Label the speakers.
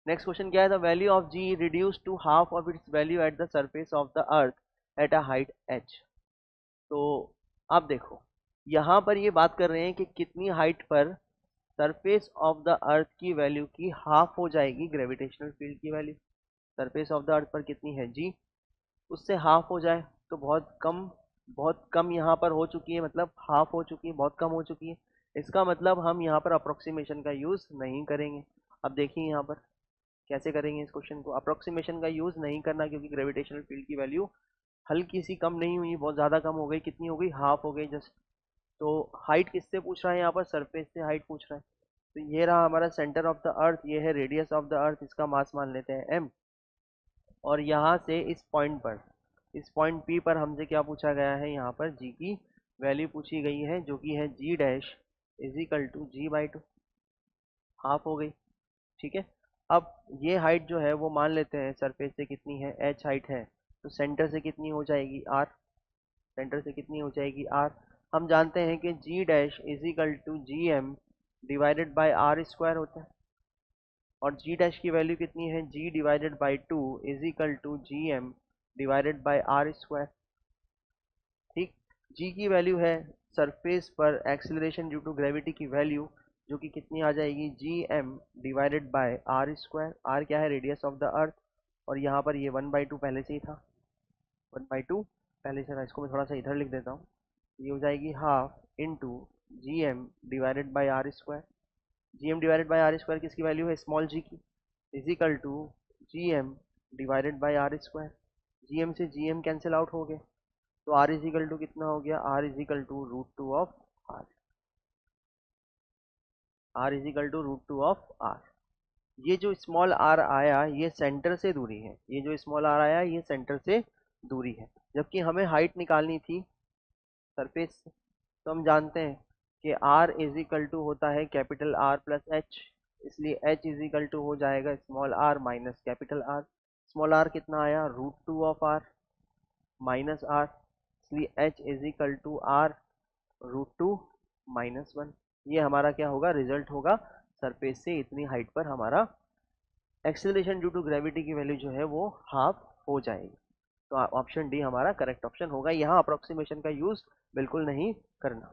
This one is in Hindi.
Speaker 1: नेक्स्ट क्वेश्चन क्या है, the value of g reduce to half of its value at the surface of the earth at a height h। तो आप देखो, यहाँ पर ये बात कर रहे हैं कि कितनी हाइट पर सरफेस ऑफ द अर्थ की वैल्यू की हाफ हो जाएगी ग्रेविटेशनल फील्ड की वैल्यू। सरफेस ऑफ द अर्थ पर कितनी है जी, उससे हाफ हो जाए तो बहुत कम यहाँ पर हो चुकी है, मतलब हाफ हो चुकी है, बहुत कम हो चुकी है। इसका मतलब हम यहाँ पर अप्रोक्सीमेशन का यूज़ नहीं करेंगे। अब देखिए यहाँ पर कैसे करेंगे इस क्वेश्चन को, अप्रोक्सीमेशन का यूज़ नहीं करना, क्योंकि ग्रेविटेशनल फील्ड की वैल्यू हल्की सी कम नहीं हुई, बहुत ज़्यादा कम हो गई। कितनी हो गई, हाफ हो गई जस्ट। तो हाइट किससे पूछ रहा है यहाँ पर, सरफेस से हाइट पूछ रहा है। तो ये रहा हमारा सेंटर ऑफ द अर्थ, ये है रेडियस ऑफ द अर्थ, इसका मास मान लेते हैं m। और यहाँ से इस पॉइंट पर, इस पॉइंट P पर हमसे क्या पूछा गया है, यहाँ पर g की वैल्यू पूछी गई है, जो कि है g dash is equal to g/2, half हो गई। ठीक है। अब ये हाइट जो है वो मान लेते हैं सरफेस से कितनी है, h हाइट है, तो सेंटर से कितनी हो जाएगी, r। सेंटर से कितनी हो जाएगी, r। हम जानते हैं कि g dash is equal to gm divided by r square होता है, और g डैश की वैल्यू कितनी है, g divided by 2 is equal to gm divided by r square. ठीक। g की वैल्यू है सरफेस पर एक्सेलरेशन ड्यू टू ग्रेविटी की वैल्यू, जो कि कितनी आ जाएगी, gm divided by r square. r क्या है, रेडियस ऑफ द अर्थ, और यहाँ पर ये 1/2 पहले से ही था, 1/2 पहले से था। इसको मैं थोड़ा सा इधर लिख देता हूँ, ये हो जाएगी half into gm divided by r square. gm divided by R square किसकी वैल्यू है, स्मॉल g की, is equal to gm divided by R square. gm से gm कैंसिल आउट हो गए, तो r इज इक्वल टू कितना हो गया, r is equal to √2 of r। r is equal to √2 of r। ये जो स्मॉल r आया ये सेंटर से दूरी है, ये जो स्मॉल r आया ये सेंटर से दूरी है, जबकि हमें हाइट निकालनी थी सरफेस से। तो हम जानते हैं कि r इज इक्वल टू होता है कैपिटल R प्लस h, इसलिए h इज इक्वल टू हो जाएगा small r minus capital R। Small r कितना आया, √2 ऑफ r माइनस r, इसलिए h is equal to r √2 minus 1। ये हमारा क्या होगा, रिजल्ट होगा। सरफेस से इतनी हाइट पर हमारा एक्सेलरेशन ड्यू टू ग्रेविटी की वैल्यू जो है वो हाफ हो जाएगी। तो ऑप्शन डी हमारा करेक्ट ऑप्शन होगा। यहाँ अप्रोक्सीमेशन का यूज बिल्कुल नहीं करना।